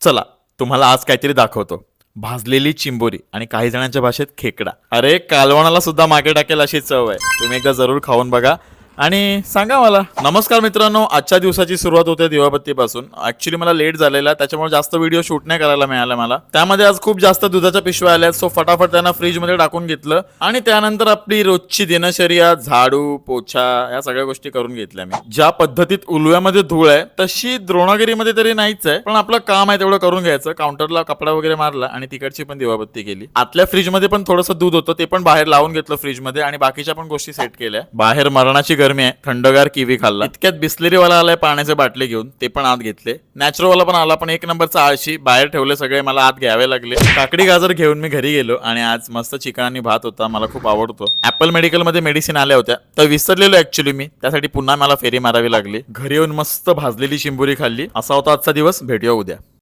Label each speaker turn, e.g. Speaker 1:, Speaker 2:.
Speaker 1: चला तुम्हाला आज काहीतरी दाखवतो. भाजलेली चिंबोरी आणि काही जणांच्या भाषेत खेकडा. अरे कालवणाला सुद्धा मागे टाकेल अशी चव आहे. तुम्ही एकदा जरूर खाऊन बघा आणि सांगा मला. नमस्कार मित्रांनो, आजच्या दिवसाची सुरुवात होते दिवाबत्तीपासून. ऍक्च्युली मला लेट झालेला, त्याच्यामुळे जास्त व्हिडिओ शूट नाही करायला मिळाला मला. त्यामध्ये आज खूप जास्त दुधाच्या पिशव्या आल्या, सो फटाफट त्यांना फ्रीज मध्ये टाकून घेतलं आणि त्यानंतर आपली रोजची दिनचर्या, झाडू पोछा या सगळ्या गोष्टी करून घेतल्या मी. ज्या पद्धतीत उलव्यामध्ये धूळ आहे तशी द्रोणागिरीमध्ये तरी नाहीच आहे, पण आपलं काम आहे तेवढं करून घ्यायचं. काउंटरला कपडा वगैरे मारला आणि तिकडची पण दिवाबत्ती केली. आतल्या फ्रीज मध्ये पण थोडंसं दूध होतं, ते पण बाहेर लावून घेतलं फ्रीज मध्ये आणि बाकीच्या पण गोष्टी सेट केल्या. बाहेर मरणाची गरमी आहे, थंडगार किवी खाल्ला. इतक्यात बिस्लेरी वाला आलाय पाण्याचे बाटले घेऊन, ते पण आत घेतले. नॅचरल वाला पण आला, पण एक नंबरचा आळशी. बाहेर ठेवले सगळे, मला आत घ्यावे लागले. काकडी गाजर घेऊन मी घरी गेलो आणि आज मस्त चिकन आणि भात होता, मला खूप आवडतो. ऍपल मेडिकल मध्ये मेडिसिन आल्या होत्या, तर विसरलेलो ऍक्च्युली मी, त्यासाठी पुन्हा मला फेरी मारावी लागली. घरी येऊन मस्त भाजलेली चिंबोरी खाल्ली. असा होता आजचा दिवस. भेटूया उद्या.